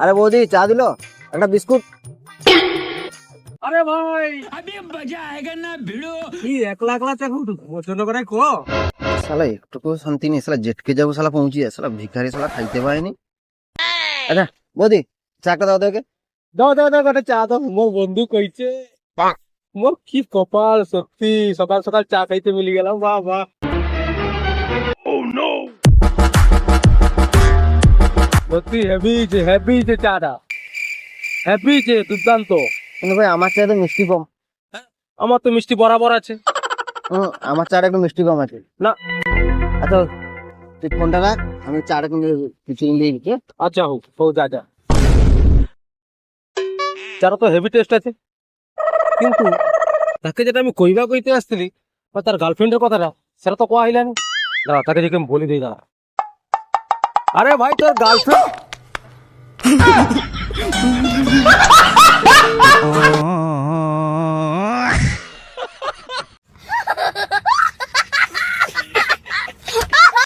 আরে বৌদি চা দিলো, একটা বিস্কুট। আরে ভাই अभी मजा आएगा ना भिड़ो কি একলা একলা চা খাও পছন্দ করে খো শালা একটুকু শান্তি নেই, শালা জেটকে যাবো, শালা পৌঁছে যায়, শালা ভিখারি, শালা খাইতে পারেনি। আচ্ছা বৌদি চাটা দাও দেখে। দাও দাও দাও একটা চা দাও মোর বন্ধু কইছে মোর কি কপাল সত্যি সকাল সকাল চা খাইতে মিলি গেলাম বাহ বাহ সত্যি হেভি যে চাটা হেভি যে দুর্দান্ত। কিন্তু ভাই আমার চাটা মিষ্টি কম। আমার তো মিষ্টি বরাবর আছে। আমার চাটা একটু মিষ্টি কম আছে। না আচ্ছা তুই ফোনটা রাখ, আমি চাটা কিন্তু কিছু দিয়ে দিচ্ছি। আচ্ছা হোক হোক যা যা চাটা তো হেভি টেস্ট আছে, কিন্তু তাকে যেটা আমি কইতে আসছিলি বা তার গার্লফ্রেন্ডের কথাটা সেটা তো কোয়া হইলানি। দাঁড়া তাকে যদি আমি বলি দিই, দাঁড়া। আরে ভাই তোর গার্লফ্রেন্ড